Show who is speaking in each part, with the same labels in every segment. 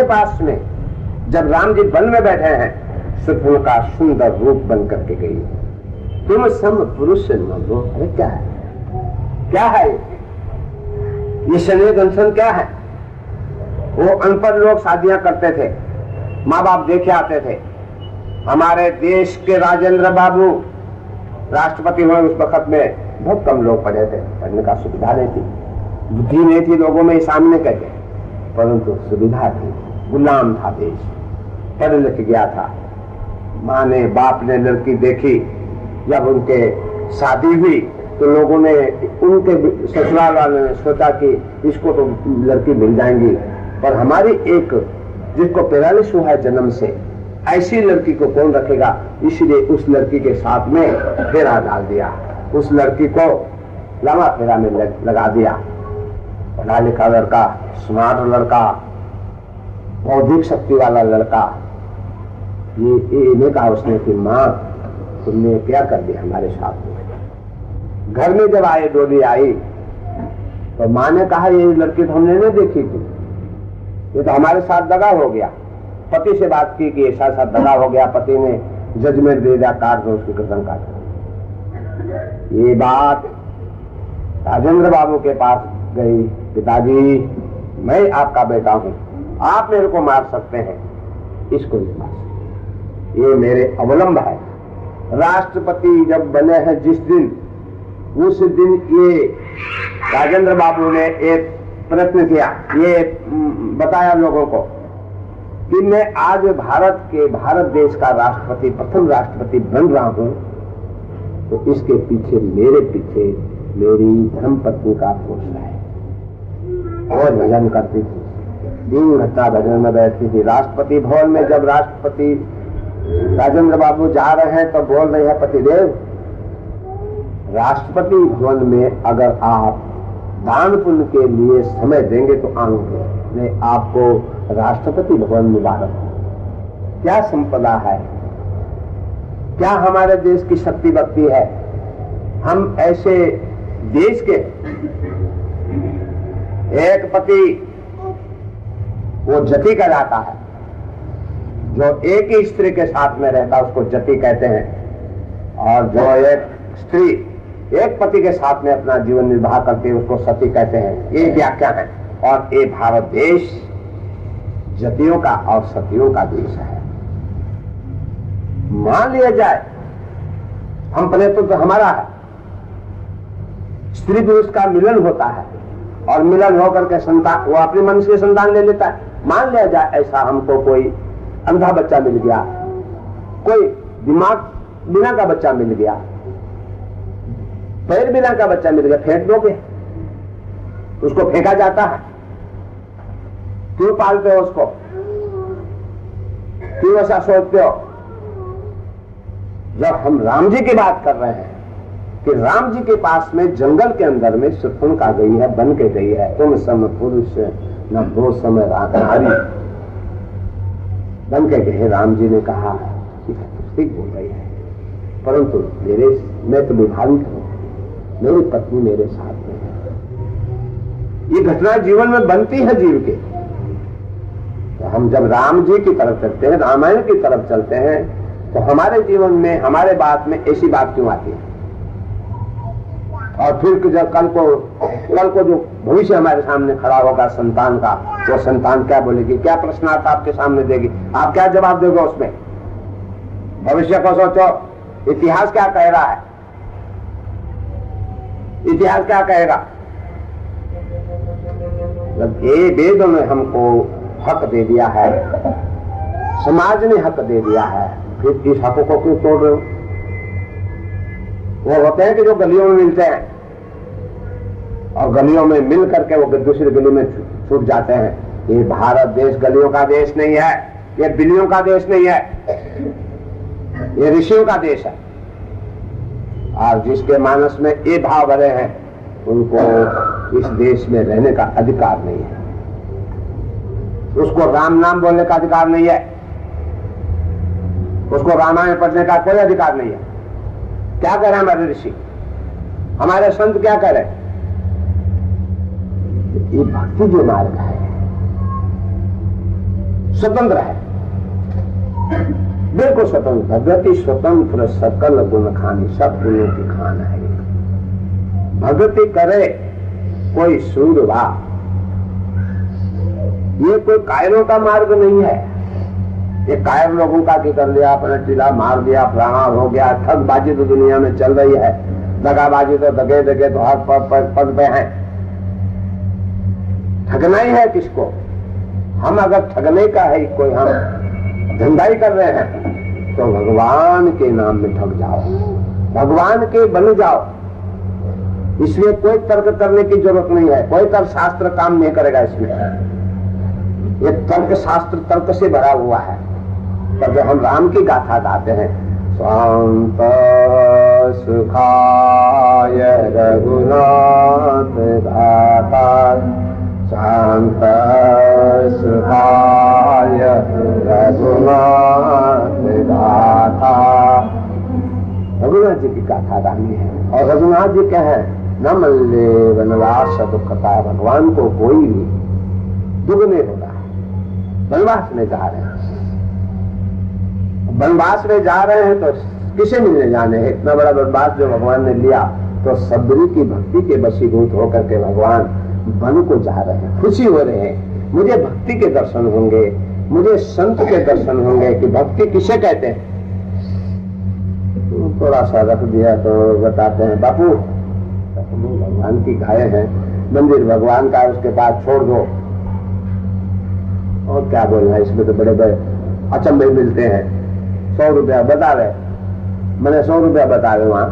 Speaker 1: के पास में जब राम जी वन में बैठे हैं, शत्रुघ्न का सुंदर रूप बन करके गई। तुम सम पुरुष न हो। अरे क्या है, क्या है ये स्नेह दंशन क्या है? वो अनपढ़ लोग शादियां करते थे, माँ बाप देखे आते थे। हमारे देश के राजेंद्र बाबू राष्ट्रपति हुए उस वक्त में बहुत कम लोग पढ़े थे, पढ़ने का सुविधा नहीं थी, बुद्धि नहीं थी लोगों में सामने करके, परंतु सुविधा थी। गुलाम था देश, पढ़ लिख गया था। माँ ने बाप ने लड़की देखी, जब उनके शादी हुई तो लोगों ने, उनके ससुराल वालों ने सोचा कि इसको तो लड़की मिल जाएंगी, पर हमारी एक जिसको 43 हुआ है जन्म से, ऐसी लड़की को कौन रखेगा, इसलिए उस लड़की के साथ में फेरा डाल दिया। उस लड़की को लंबा फेरा में लगा दिया। पढ़ा लिखा लड़का, स्मार्ट लड़का, बौद्धिक शक्ति वाला लड़का। ये कहा उसने कि माँ तुमने क्या कर दिया हमारे साथ में। घर में जब आए, डोली आई तो माँ ने कहा ये लड़की तो हमने नहीं देखी थी, ये तो हमारे साथ दगा हो गया। पति से बात की कि ऐसा साथ दगा हो गया, पति ने जजमेंट दे दिया, काट दो उसकी गर्दन काट। ये बात राजेंद्र बाबू के पास गई, पिताजी मैं आपका बेटा हूं, आप मेरे को मार सकते हैं, इसको नहीं मार सकते, ये मेरे अवलंब है। राष्ट्रपति जब बने हैं जिस दिन, उस दिन ये राजेंद्र बाबू ने एक प्रयत्न किया, ये बताया लोगों को कि मैं आज भारत देश का राष्ट्रपति, प्रथम राष्ट्रपति बन रहा हूं, तो इसके पीछे मेरी धर्मपत्नी का हौसला है। और भजन करती थी, 3 घंटा भजन में बैठती थी। राष्ट्रपति भवन में जब राष्ट्रपति राजेंद्र बाबू जा रहे हैं तो बोल रहे हैं, पतिदेव राष्ट्रपति भवन में अगर आप दान पुण्य के लिए समय देंगे तो आऊंगे, मैं आपको राष्ट्रपति भवन मुबारक हूं। क्या संपदा है, क्या हमारे देश की शक्ति भक्ति है। हम ऐसे देश के एक पति वो जति कहलाता है, जो एक ही स्त्री के साथ में रहता है उसको जति कहते हैं, और जो एक स्त्री एक पति के साथ में अपना जीवन निर्वाह करती है उसको सती कहते हैं। ये व्याख्या है। और ये भारत देश जतियों का और सतियों का देश है। मान लिया जाए हम प्रेतत्व तो हमारा है, स्त्री पुरुष का मिलन होता है और मिलन होकर के संतान, वो अपने मन से संतान ले लेता है। मान लिया जाए ऐसा हमको कोई अंधा बच्चा मिल गया, कोई दिमाग बिना का बच्चा मिल गया, पैर बिना का बच्चा मिल गया, फेंक दोगे? उसको फेंका जाता है? क्यों पालते हो उसको? क्यों ऐसा सोचते हो? जब हम राम जी की बात कर रहे हैं कि राम जी के पास में जंगल के अंदर में शत्रुघ्न गई है, बन के गई है, तुम सम पुरुष न दो समय नारी, बन के गए। राम जी ने कहा ठीक बोल रही है, परंतु मैं तो विभावित हूं, मेरी पत्नी मेरे साथ में है। ये घटना जीवन में बनती है जीव के। तो हम जब राम जी की तरफ चलते हैं, रामायण की तरफ चलते हैं, तो हमारे जीवन में, हमारे बात में ऐसी बात क्यों आती है? और फिर जब कल को जो भविष्य हमारे सामने खड़ा होगा संतान का, वो संतान क्या बोलेगी, क्या प्रश्नार्थ आपके सामने देगी, आप क्या जवाब दोगे उसमें? भविष्य को सोचो, इतिहास क्या कह रहा है, इतिहास क्या कहेगा? जब ये वेदों ने हमको हक दे दिया है, समाज ने हक दे दिया है, फिर इस हक को क्यों तोड़ रहे हो? वो होते हैं कि जो गलियों में मिलते हैं और गलियों में मिल करके वो दूसरी गली में छूट जाते हैं। ये भारत देश गलियों का देश नहीं है, ये बिल्लियों का देश नहीं है, ये ऋषियों का देश है। और जिसके मानस में ये भाव भरे हैं उनको इस देश में रहने का अधिकार नहीं है, उसको राम नाम बोलने का अधिकार नहीं है, उसको रामायण पढ़ने का कोई अधिकार नहीं है। क्या कह रहे हैं हमारे ऋषि, हमारे संत क्या कह रहे हैं? ये भक्ति जो मार्ग है, स्वतंत्र है, बिल्कुल स्वतंत्र। भगति स्वतंत्र सकल गुण खानी, सब गुणों की खान है। भगति करे कोई सूरवा, ये कोई कायरों का मार्ग नहीं है। ये कायर लोगों का की कर लिया, अपने टीला मार दिया, प्रणाम हो गया। ठगबाजी तो दुनिया में चल रही है, दगाबाजी तो दगे दगे तो हर पद पे है। ठगना ही है किसको? हम अगर ठगने का है कोई, हम धंधाई कर रहे हैं, तो भगवान के नाम में ठग जाओ, भगवान के बन जाओ। इसलिए कोई तर्क करने की जरूरत नहीं है, कोई तर्क शास्त्र काम नहीं करेगा इसमें। ये तर्क शास्त्र तर्क से भरा हुआ है। पर जब हम राम की गाथा गाते हैं, शांत सुखाय रघुनाथ दाता, शांत सुखाय रघुनाथ दाता, रघुनाथ जी की गाथा गानी है। और रघुनाथ जी क्या है? न मल्ले वनवास दुखता, भगवान को कोई भी दुख नहीं होता है। वनवास में जा रहे हैं, वनवास में जा रहे हैं तो किसे मिलने जाने हैं? इतना बड़ा वनवास जो भगवान ने लिया, तो सबरी की भक्ति के वशीभूत होकर के भगवान वन को जा रहे हैं, खुशी हो रहे हैं। मुझे भक्ति के दर्शन होंगे, मुझे संत के दर्शन होंगे। कि भक्ति किसे कहते हैं? थोड़ा सा रख दिया तो बताते हैं, बापू भगवान की गाय है, मंदिर भगवान का, उसके बाद छोड़ दो। और क्या बोलना है इसमें? तो बड़े बड़े अचंभे मिलते हैं। 100 रुपया बता रहे, मैंने 100 रुपया बता रहे वहां,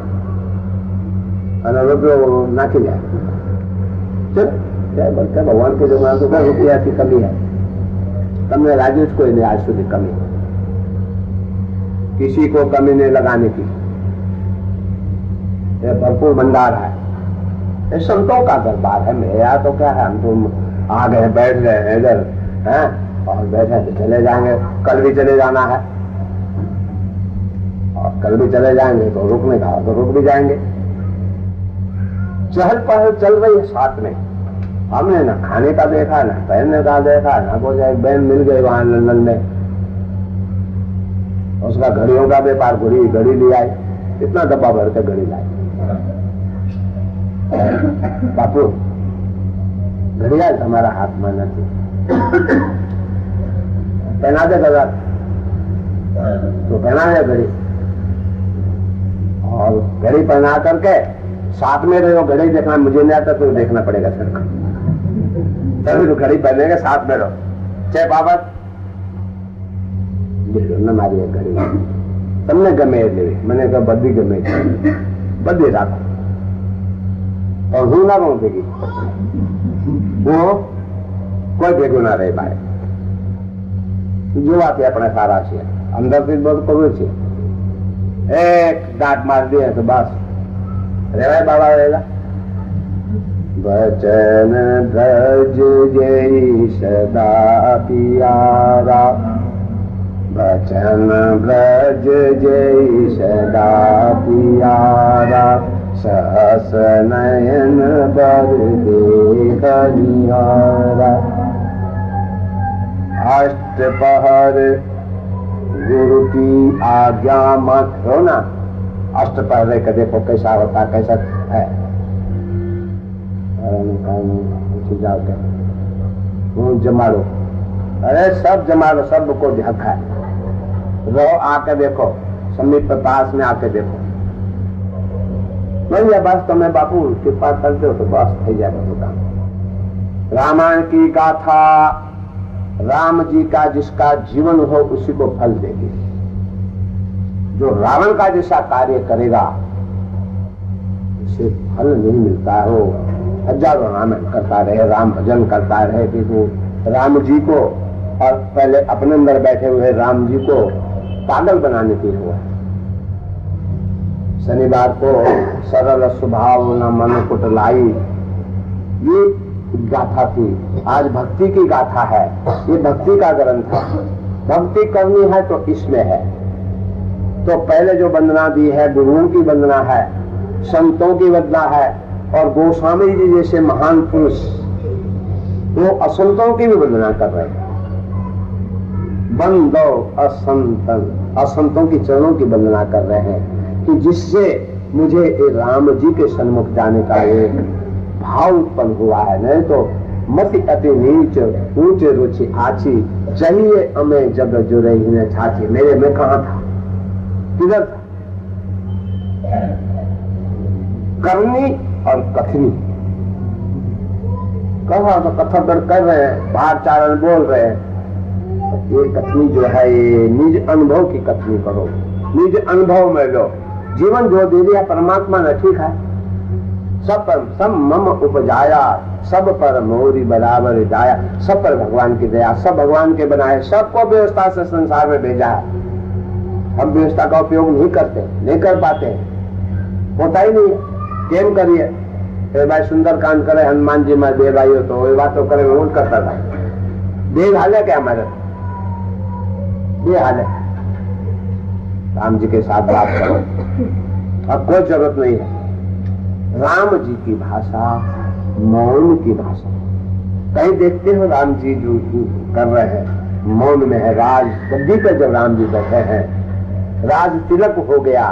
Speaker 1: रुपये नाखी जाए। चल क्या बोलते भगवान के जमाने में रुपया की कमी है, कमी राजू कोई नहीं आज સુધી कमी, किसी को कमी नहीं लगाने की। ये भरपूर भंडार है, ये संतों का दरबार है। मेरा तो क्या है, हम तो आ गए बैठ गए हैं इधर हैं, और बैठे तो चले जाएंगे, कल भी चले जाना है, और कल भी चले जाएंगे तो रुकने का तो रुक भी जाएंगे। चहल पहल चल रही है साथ में। हमने ना खाने का देखा, ना पहनने का देखा, ना कुछ। एक बहन मिल गई वहां लंदन में, उसका घड़ियों का व्यापार, घड़ी ले आई, इतना डब्बा भर के घड़ी लाई। बापू घड़ियाल हमारा हाथ में नहीं, पहना दे दादा, तो पहना दे घड़ी। और घड़ी पहना करके साथ में रहो, घड़ी देखना मुझे नहीं आता तो देखना पड़ेगा सर, तभी तो घड़ी पहनेगा, साथ में रहो। चाहे बाबा न मारी घड़ी तमने गमे मैंने कहा बदी गमे बदी राखो, और हूं ना कहूं भेगी, वो कोई भेगो ना रहे भाई। જોવાથી આપણે સારા છીએ, અંદરથી બધું કરવું છે। એક દાંત મારી દે તો બસ રેવાય બાબા રહેલા। वचन ब्रज जय सदा पियारा, वचन ब्रज जय सदा पियारा, सहस नयन बर देखनिहारा। अष्टपहर गुरु की आज्ञा मत होना। अष्टपहर का देखो कैसा होता, कैसा है। जाओ क्या जमाड़ो, अरे सब जमाड़ो, सबको हक है। रहो आके देखो, समीप पास में आके देखो। नहीं बस तुम्हें बापू कृपा कर दो तो बस थी जाएगा तो काम। रामायण की गाथा राम जी का जिसका जीवन हो उसी को फल देगी। जो रावण का जैसा कार्य करेगा उसे फल नहीं मिलता हो। हजारों रामायण करता रहे, राम भजन करता रहे, कि वो राम जी को और पहले अपने अंदर बैठे हुए राम जी को पागल बनाने के हुआ। शनिवार को सरल स्वभाव न मन कुटलाई, ये गाथा थी। आज भक्ति की गाथा है, ये भक्ति का ग्रंथ है। भक्ति करनी है तो इसमें है। तो पहले जो वंदना दी है गुरुओं की वंदना है, संतों की वंदना है, और गोस्वामी जी जैसे महान पुरुष वो असंतों की भी वंदना कर रहे हैं। बंदो असंतों की चरणों की वंदना कर रहे हैं कि जिससे मुझे राम जी के सन्मुख जाने का एक भाव उत्पन्न हुआ है। नहीं तो मति अति नीच ऊंचे रुचि आची चाहिए हमें जब जुड़े ही छाची। मेरे में कहां था, किधर था? करनी और कथनी कहा तो कथन कर रहे हैं, बाहर चारण बोल रहे हैं। ये कथनी जो है ये निज अनुभव की कथनी करो, निज अनुभव में लो। जीवन जो दे दिया परमात्मा ने, ठीक है, सब पर सब मम उपजाया, सब पर मोरी बराबर जाया। सब पर भगवान की दया, सब भगवान के बनाए, सबको व्यवस्था से संसार में भेजा है। हम व्यवस्था का उपयोग नहीं करते, नहीं कर पाते, होता ही नहीं है। केम करिए भाई, सुंदरकांड करे हनुमान जी में दे भाई तो ये बातों करे मैं उठ करता था। देव हाल है क्या हमारे? ये हाल है। राम जी के साथ बात करो, अब कोई जरूरत नहीं है। राम जी की भाषा मौन की भाषा। कहीं देखते हो राम जी जो कर रहे हैं मौन में है। राज गद्दी पर जब राम जी बैठे हैं, राज तिलक हो गया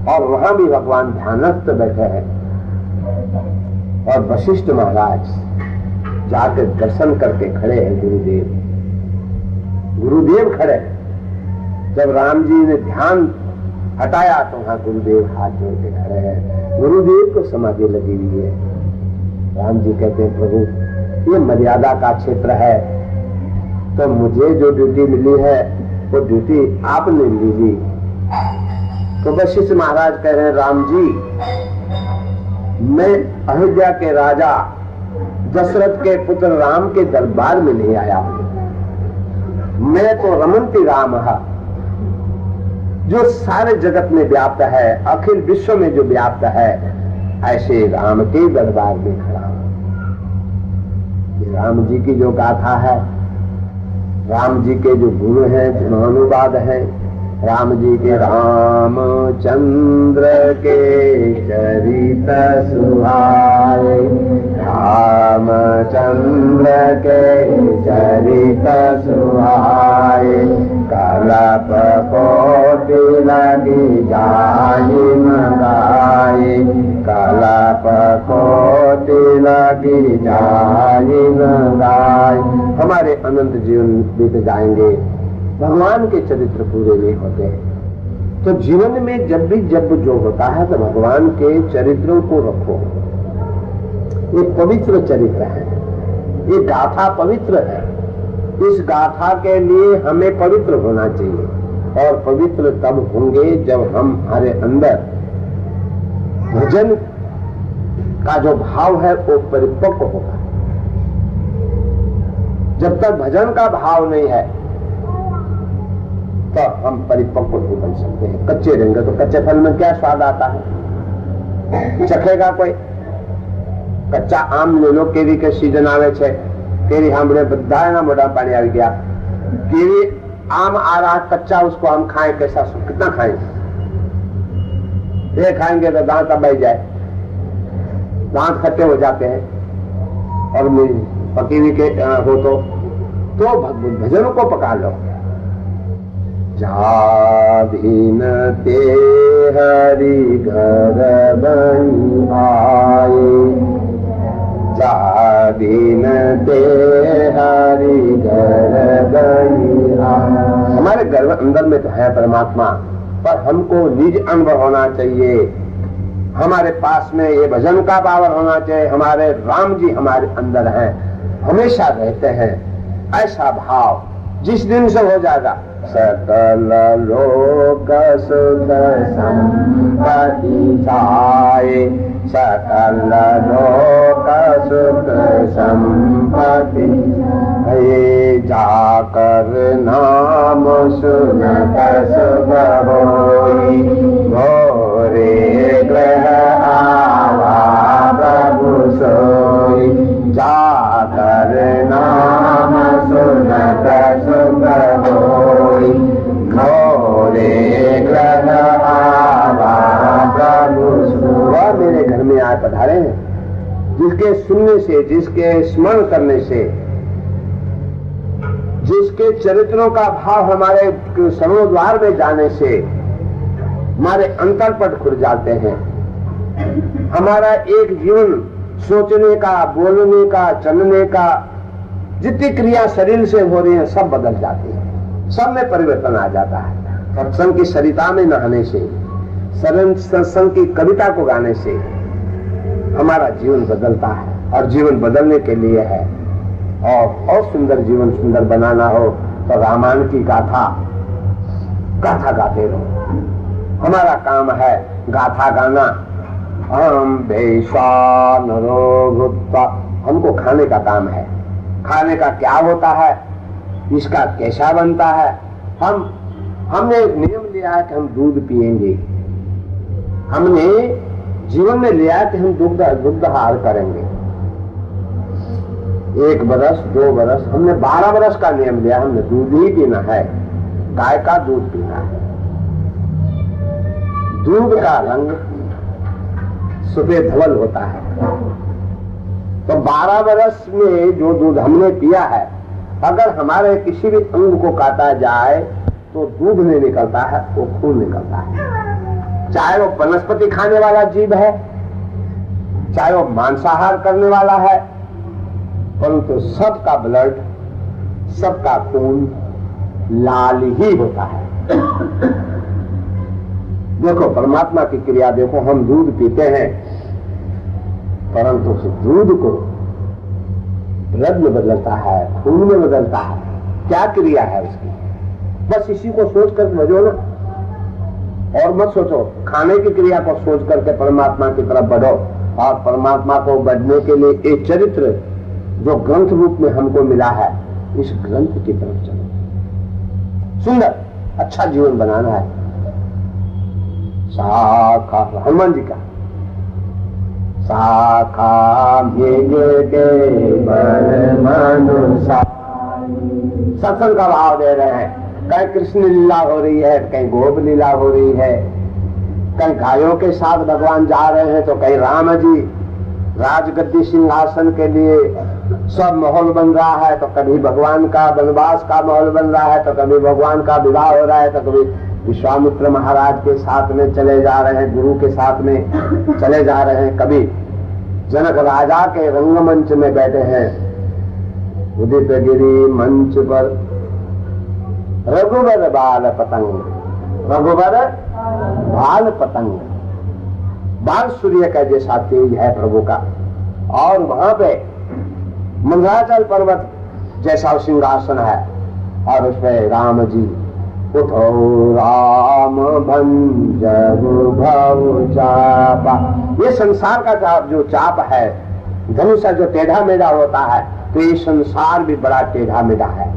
Speaker 1: और वहां भी भगवान ध्यानस्थ बैठे हैं और वशिष्ठ महाराज जाकर दर्शन करके खड़े हैं। गुरुदेव खड़े। जब राम जी ने ध्यान हटाया तो वहां गुरुदेव हाथ जोड़ के खड़े हैं। गुरुदेव को समाधि लगी हुई है। राम जी कहते हैं प्रभु ये मर्यादा का क्षेत्र है, तो मुझे जो ड्यूटी मिली है वो ड्यूटी आपने ली ली। तो वशिष्ठ महाराज कह रहे हैं राम जी, मैं अयोध्या के राजा दशरथ के पुत्र राम के दरबार में नहीं आया। मैं तो रमन्ति राम है, जो सारे जगत में व्याप्त है, अखिल विश्व में जो व्याप्त है, ऐसे राम के दरबार में खड़ा हूं। राम जी की जो गाथा है, राम जी के जो गुण हैं, गुणानुवाद है, राम जी के रामचंद्र के चरित सुहाए, रामचंद्र के चरित सुहाए, कलप कोटि लगी जाहि गाए, कलप कोटि लगी जाहि गाए। हमारे अनंत जीवन बीत जाएंगे, भगवान के चरित्र पूरे नहीं होते। तो जीवन में जब भी जो होता है तो भगवान के चरित्रों को रखो। ये पवित्र चरित्र है, ये गाथा पवित्र है। इस गाथा के लिए हमें पवित्र होना चाहिए और पवित्र तब होंगे जब हम हमारे अंदर भजन का जो भाव है वो परिपक्व होगा। जब तक भजन का भाव नहीं है तो हम परिपक्व नहीं बन सकते हैं। कच्चे रहेंगे तो कच्चे फल में क्या स्वाद आता है? चखेगा कोई? कच्चा आम ले लो, केरी के सीजन आवे छे, केरी हमने बधाए ना मोटा पानी आ गया, केरी आम आ रहा कच्चा, उसको हम खाएं कैसा? कितना खाएंगे? ये खाएंगे तो दांत दबाई जाए, दांत खट्टे हो जाते हैं। और पकी हुई के हो तो भजनों को पका लो। जाधीन ते हरि घर बनी आए, जाधीन ते हरि घर बनी आए। हमारे घर अंदर में तो है परमात्मा, पर हमको निज अनुभव होना चाहिए। हमारे पास में ये भजन का पावर होना चाहिए। हमारे राम जी हमारे अंदर हैं, हमेशा रहते हैं। ऐसा भाव जिस दिन से हो जाएगा, सकल लोक सुख संपत्ति जाए, सकल लोक सुख संपत्ति जाकर नाम सुनत सुख होई, भोरे ग्रह आवा प्रभु सोई, जाकर नाम सुनत सुख होई, भोरे ग्रह आवा प्रभु सोई। वह मेरे घर में आए पधारे हैं, जिसके सुनने से, जिसके स्मरण करने से, जिसके चरित्रों का भाव हमारे सरोद्वार में जाने से हमारे अंतरपट खुल जाते हैं। हमारा एक जीवन सोचने का, बोलने का, चलने का, जितनी क्रिया शरीर से हो रही है सब बदल जाती है, सब में परिवर्तन आ जाता है। सत्संग की सरिता में नहाने से, सत्संग की कविता को गाने से हमारा जीवन बदलता है। और जीवन बदलने के लिए है और सुंदर जीवन सुंदर बनाना हो तो रामायण की गाथा गाते रहो। हमारा काम है गाथा गाना। हम बेशानरो भूत्वा, हमको खाने का काम है। खाने का क्या होता है, इसका कैसा बनता है। हमने एक नियम लिया है कि हम दूध पिएंगे। हमने जीवन में लिया कि हम दुग्धाहार करेंगे। 1 बरस 2 बरस, हमने 12 बरस का नियम लिया। हमने दूध ही पीना है, गाय का दूध पीना है। दूध का रंग सफेद धवल होता है। तो 12 बरस में जो दूध हमने पिया है, अगर हमारे किसी भी अंग को काटा जाए तो दूध नहीं निकलता है, वो खून निकलता है। चाहे वो वनस्पति खाने वाला जीव है, चाहे वो मांसाहार करने वाला है, परंतु सबका ब्लड, सबका खून लाल ही होता है। देखो परमात्मा की क्रिया देखो, हम दूध पीते हैं परंतु उस दूध को ब्लड में बदलता है, खून में बदलता है। क्या क्रिया है उसकी, बस इसी को सोच कर बजो ना, और मत सोचो। खाने की क्रिया को सोच करके परमात्मा की तरफ बढ़ो। और परमात्मा को बढ़ने के लिए एक चरित्र जो ग्रंथ रूप में हमको मिला है, इस ग्रंथ की तरफ चलो। सुंदर अच्छा जीवन बनाना है। शाखा हनुमान जी का शाखा सत्संग का भाव दे रहे हैं। कहीं कृष्ण लीला हो रही है, कहीं गोप लीला हो रही है, कहीं गायों के साथ भगवान जा रहे हैं, तो कहीं राम जी राजगद्दी सिंहासन के लिए सब माहौल बन रहा है, तो कभी भगवान का वनवास का माहौल बन रहा है, तो कभी भगवान का विवाह हो रहा है, तो कभी विश्वामित्र महाराज के साथ में चले जा रहे हैं, गुरु के साथ में चले जा रहे हैं, कभी जनक राजा के रंगमंच में बैठे हैं, उदित गिरी मंच पर रघुवर बाल पतंग, रघुवर बाल पतंग, बाल सूर्य का जैसा तेज है प्रभु का। और वहां पे मंदराचल पर्वत जैसा सिंहासन है, और उसमें राम जी उठो राम भंजहु भव चापा। ये संसार का चाप, जो चाप है, धनुष जो टेढ़ा मेढ़ा होता है, तो ये संसार भी बड़ा टेढ़ा मेढ़ा है।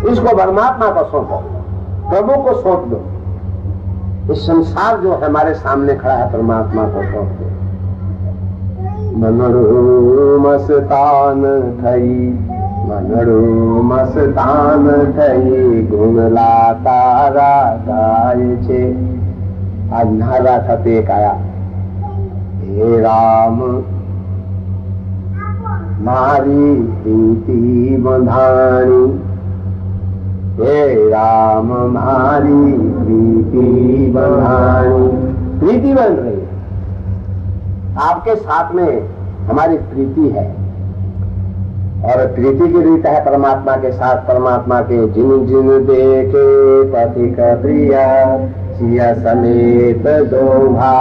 Speaker 1: इसको परमात्मा को सौंपो, प्रभु को सौंप दो। इस संसार जो हमारे सामने खड़ा है, परमात्मा को सौंप दो। मनरू मस्तान थई, मनरू मस्तान थई, गुणला तारा गाय छे। आज नहा था तो एक आया, हे राम मारी प्रीति बंधानी, हे राम मारी प्रीति बंधानी। प्रीति बन रही है, आपके साथ में हमारी प्रीति है, और प्रीति की रीत है परमात्मा के साथ। परमात्मा के जिन जिन देखे पथिक प्रिया, सिया समेत दोभा,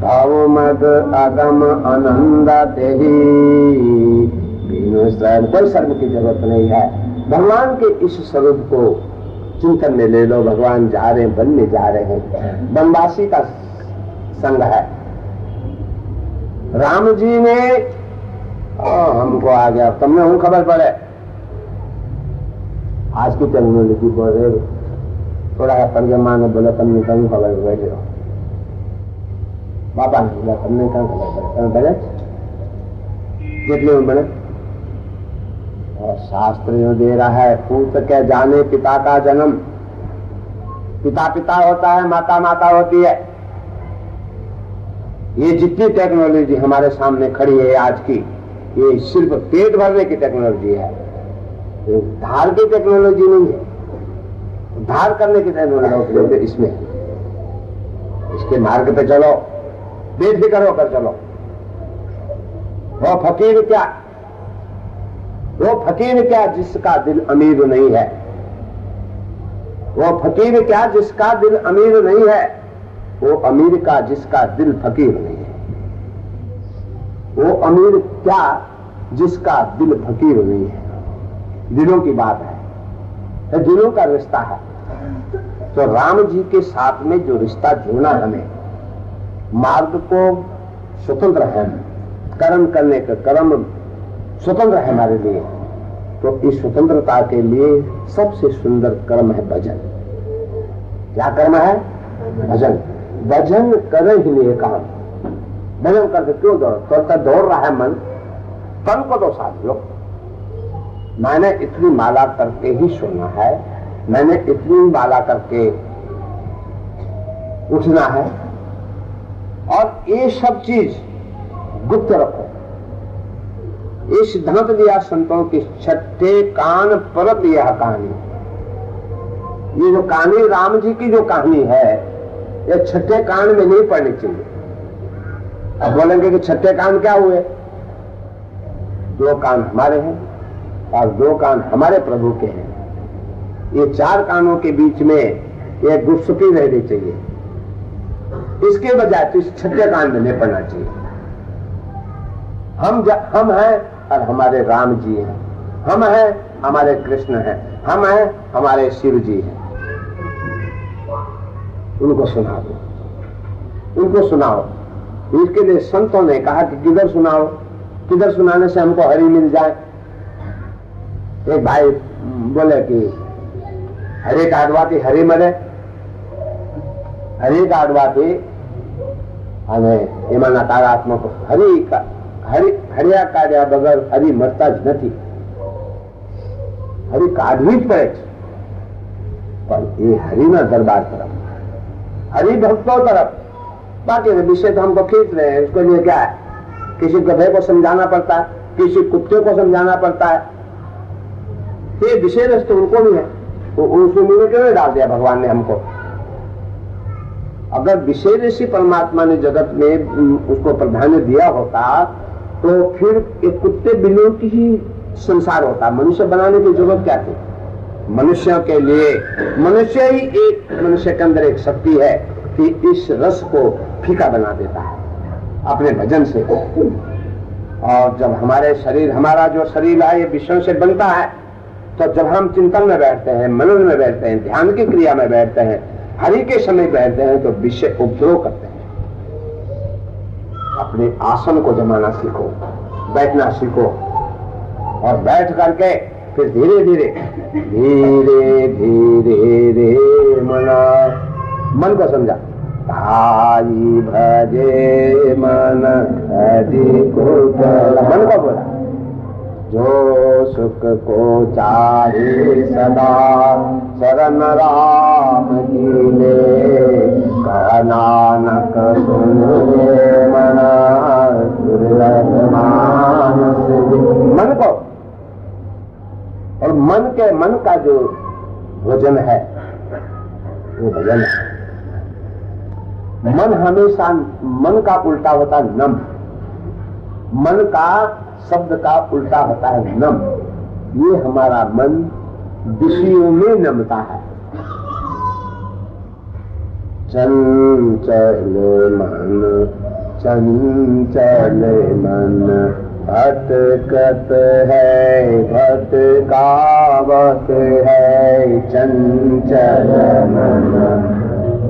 Speaker 1: भाव मद अगम आनंद तेहि। कोई शर्म की जरूरत नहीं है। भगवान के इस स्वरूप को चिंतन में ले लो। भगवान जा रहे हैं, वन में जा रहे हैं, वनवासी का संग है। राम जी ने हमको आ गया, तुमने हूं खबर पड़े। आज की टेक्नोलॉजी बोल रहे, थोड़ा तर्जमा ने बोला तुमने कहीं खबर बैठे हो, बाबा ने बोला तुमने कहाँ खबर पड़े, कितने में बने। और शास्त्र दे रहा है, पूत के जाने पिता का जन्म। पिता पिता होता है, माता माता होती है। ये जितनी टेक्नोलॉजी हमारे सामने खड़ी है आज की, ये सिर्फ पेट भरने की टेक्नोलॉजी है। धार की टेक्नोलॉजी नहीं है, धार करने की टेक्नोलॉजी इसमें। इसके मार्ग पे चलो, बेफिक्र होकर चलो। वो फकीर क्या, वो फकीर क्या जिसका दिल अमीर नहीं है, वो फकीर क्या जिसका दिल अमीर नहीं है, वो अमीर का जिसका दिल फकीर नहीं है। वो अमीर क्या जिसका दिल फकीर नहीं है। दिलों की बात है, दिलों का रिश्ता है। तो राम जी के साथ में जो रिश्ता जुड़ना, हमें मार्ग को स्वतंत्र है, कर्म करने का कर्म स्वतंत्र है हमारे लिए। तो इस स्वतंत्रता के लिए सबसे सुंदर कर्म है भजन। क्या कर्म है? भजन। भजन कर ही लिए काम। भजन करके क्यों दौड़ रहा है मन? तन को तो साथ लो। मैंने इतनी माला करके ही सोना है, मैंने इतनी माला करके उठना है, और ये सब चीज गुप्त रखो। ये सिद्धांत दिया संतों की, छठे कान परत यह कहानी। ये जो कहानी राम जी की जो कहानी है, ये छठे कान में नहीं पढ़नी चाहिए। अब बोलेंगे कि छठे कान क्या हुए? दो कान हमारे हैं और दो कान हमारे प्रभु के हैं। ये चार कानों के बीच में एक गुपचुपी रहनी चाहिए। इसके बजाय तो इस छठे कान में नहीं पढ़ना चाहिए। हम हैं और हमारे राम जी हैं, हम हैं हमारे कृष्ण हैं, हम हैं हमारे शिव जी हैं। उनको सुना दो, उनको सुनाओ। इसके लिए संतों ने कहा कि किधर सुनाओ, किधर सुनाने से हमको हरि मिल जाए। एक भाई बोले कि हरे का अडवाती हरि मरे, हरि का अडवाती हमें एमा नकारात्मक हरि का हरिया काढ़्या बगैर हरि मरता ज नहीं। हरि काढ़वी ज पड़े पर ये हरिना दरबार तरफ, हरि भक्तों तरफ। बाकी विषय तो हमको खींच रहे हैं, उसके लिए क्या है? किसी गधे को समझाना पड़ता है, किसी कुत्ते को समझाना पड़ता है। ये विषय रस तो उनको नहीं है, तो उसको मुंह में क्यों नहीं डाल दिया भगवान ने हमको? अगर विषय ऋषि परमात्मा ने जगत में उसको प्राधान्य दिया होता तो फिर एक कुत्ते बिल्लियों की ही संसार होता। मनुष्य बनाने की जरूरत क्या थी? मनुष्यों के लिए मनुष्य ही एक, मनुष्य के अंदर एक शक्ति है कि इस रस को फीका बना देता है अपने भजन से। और जब हमारे शरीर, हमारा जो शरीर है ये विषयों से बनता है, तो जब हम चिंतन में बैठते हैं, मनन में बैठते हैं, ध्यान की क्रिया में बैठते हैं, हरि के समय बैठते हैं, तो विषय उपद्रव करते हैं। अपने आसन को जमाना सीखो, बैठना सीखो, और बैठ करके फिर धीरे धीरे धीरे धीरे रे मन को समझा। ताई भजे मन अधिको, मन को बोला जो सुख को चाहे सदा शरण राम की ले, कहा नानक सुन ले मना दुर्लभ मानस। मन को, और मन का जो भोजन है वो भजन है। मन हमेशा, मन का उल्टा होता है नम। मन का शब्द का उल्टा होता है नम। ये हमारा मन विषयों में नमता है। चंचल मन, चंचल मन भटकत है, भटकावत है। चंचल मन,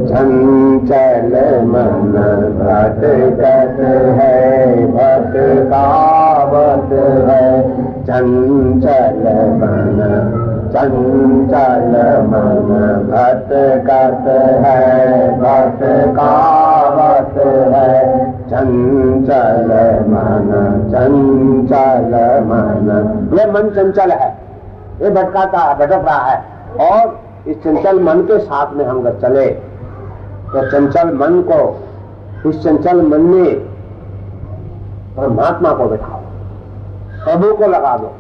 Speaker 1: चंचल मन भटकत है, भटकावत है। चंचल मन, चंचल मन भटकत है, भटकावत है। चंचल मन, चंचल मन। ये मन चंचल है, ये भटकाता है, भटक रहा है। और इस चंचल मन के साथ में हम अगर चले तो चंचल मन को, इस चंचल मन में परमात्मा को बैठाओ, प्रभु को लगा दो।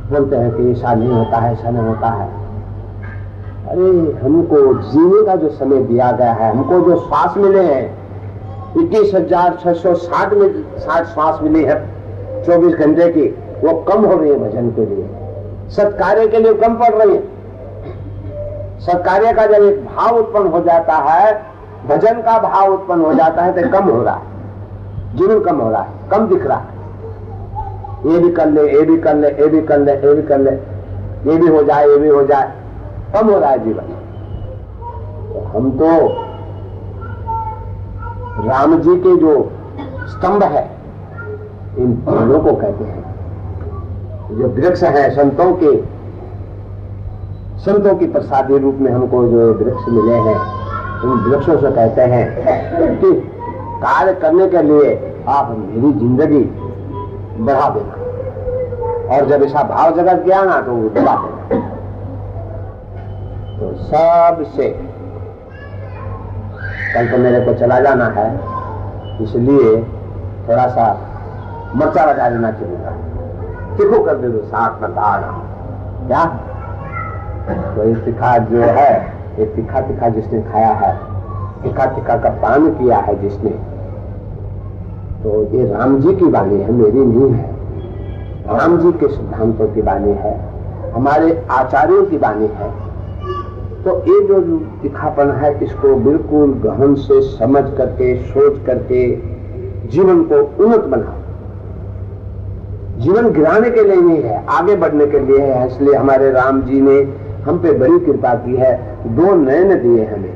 Speaker 1: बोलते हैं कि ऐसा नहीं होता है, ऐसा नहीं होता है। अरे हमको जीने का जो समय दिया गया है, हमको जो श्वास मिले हैं 21,660 श्वास मिली है 24 घंटे की, वो कम हो रही है भजन के लिए, सत्कार्य के लिए कम पड़ रही है। सत्कार्य का जब एक भाव उत्पन्न हो जाता है, भजन का भाव उत्पन्न हो जाता है, तो कम हो रहा है, जीवन कम हो रहा है, कम दिख रहा है। ये भी कर ले, ये भी कर ले, ये भी कर ले, ये भी कर ले, ये भी हो जाए, ये भी हो जाए, कम हो रहा है जीवन। तो हम तो राम जी के जो स्तंभ है, इन पेड़ों को कहते हैं। जो वृक्ष है संतों की प्रसादी रूप में हमको जो वृक्ष मिले हैं, उन वृक्षों से कहते हैं कि कार्य करने के लिए आप मेरी जिंदगी बढ़ा देना, और जब ऐसा भाव जगत गया ना तो वो बढ़ा देना। तो सबसे कल तो मेरे को चला जाना है, इसलिए थोड़ा सा मर्चा बजा देना चाहिए, तीखो कर दे दो साथ में दाना। क्या तो ये तीखा जो है, ये तीखा तीखा जिसने खाया है, तीखा तीखा का पान किया है जिसने, तो ये राम जी की वाणी है, मेरी नहीं है। राम जी के सिद्धांतों की वाणी है, हमारे आचार्यों की वाणी है। तो ये जो तीखापन है, इसको बिल्कुल गहन से समझ करके, सोच करके जीवन को उन्नत बनाओ। जीवन गिराने के लिए नहीं है, आगे बढ़ने के लिए है। इसलिए हमारे राम जी ने हम पे बड़ी कृपा की है, 2 नयन दिए हमें,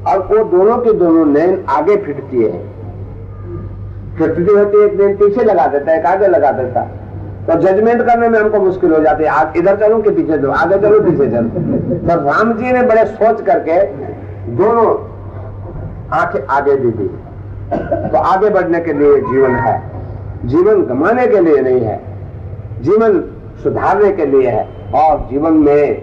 Speaker 1: और वो दोनों के दोनों नयन आगे फिटती है। फिटती होती है, एक दिन पीछे लगा देता है, एक आगे लगा देता, तो जजमेंट करने में हमको मुश्किल हो जाती है, आज इधर चलूं कि पीछे चलूं, आगे चलूं पीछे चलूं। तो राम जी ने बड़े सोच करके दोनों आंखें आगे दे दी। तो आगे बढ़ने के लिए जीवन है, जीवन गंवाने के लिए नहीं है, जीवन सुधारने के लिए है। और जीवन में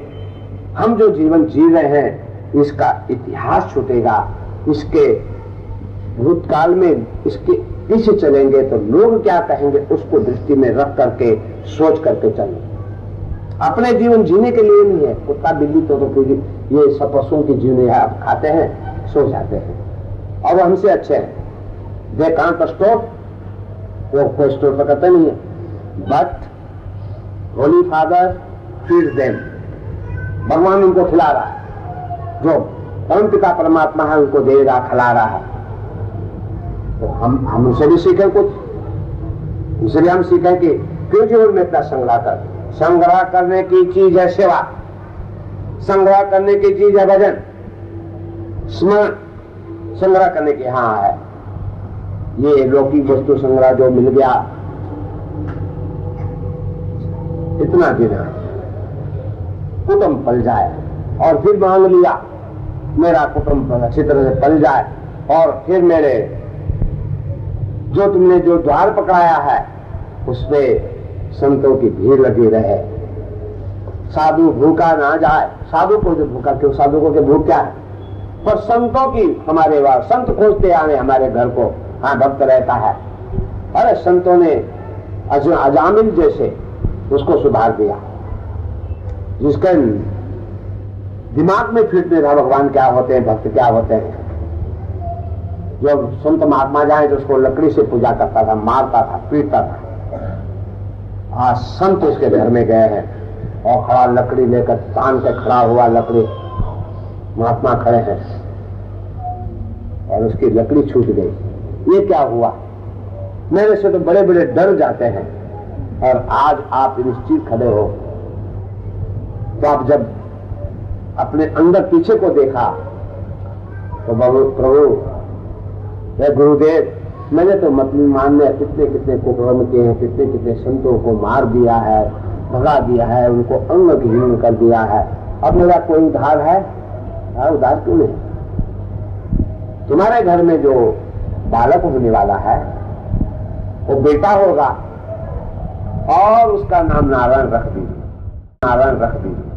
Speaker 1: हम जो जीवन जी रहे हैं, इसका इतिहास छूटेगा, इसके भूतकाल में इसके पीछे चलेंगे तो लोग क्या कहेंगे, उसको दृष्टि में रख करके सोच करके चलें। अपने जीवन जीने के लिए नहीं है। कुत्ता बिल्ली तो ये सब पशुओं की जीवन है, आप खाते हैं, सो जाते हैं, और वो हमसे अच्छे हैं। दे कांट स्टॉप, वो कोई स्टोर पर करते नहीं है, but Holi father feeds them, भगवान उनको खिला रहा है, जो परम पिता परमात्मा है उनको दे रहा, खिला रहा है। तो हम उनसे भी सीखें कुछ, इसलिए हम सीखें कि क्यों जीवन में इतना संग्रह कर। संग्रह करने की चीज है सेवा, संग्रह करने की चीज है भजन, स्मरण संग्रह करने की। हाँ है ये लौकिक वस्तु संग्रह जो मिल गया, इतना दिन कुटुंब पल जाए, और फिर मांग लिया मेरा कुटुंब अच्छी तरह से पल जाए, और फिर मेरे जो तुमने जो द्वार पकड़ाया है उसपे संतों की भीड़ लगी रहे, साधु भूखा ना जाए। साधु को जो भूखा, क्यों साधु को भूख क्या है, पर संतों की हमारे वहां संत खोजते आने हमारे घर को, हाँ भक्त रहता है। अरे संतों ने अजामिल जैसे उसको सुधार दिया, जिसके दिमाग में फिट नहीं था भगवान क्या होते हैं, भक्त क्या होते हैं। जब संत महात्मा जाए तो उसको लकड़ी से पूजा करता था, मारता था, पीटता था। आज संत उसके घर में गए हैं और खड़ा लकड़ी लेकर तान के खड़ा हुआ, लकड़ी महात्मा खड़े हैं और उसकी लकड़ी छूट गई। ये क्या हुआ? मेरे से तो बड़े बड़े डर जाते हैं, और आज आप निश्चित खड़े हो। तो आप जब अपने अंदर पीछे को देखा तो प्रभु हे गुरुदेव, मैंने तो मुसलमान ने कितने कितने कुकर्म किए हैं, कितने कितने संतों को मार दिया है, भगा दिया है, उनको अंगहीन कर दिया है। अब मेरा कोई उद्धार है? उद्धार क्यों नहीं? तुम्हारे घर में जो बालक होने वाला है वो बेटा होगा, और उसका नाम नारायण रख दीजिए, नारायण रख दीजिए।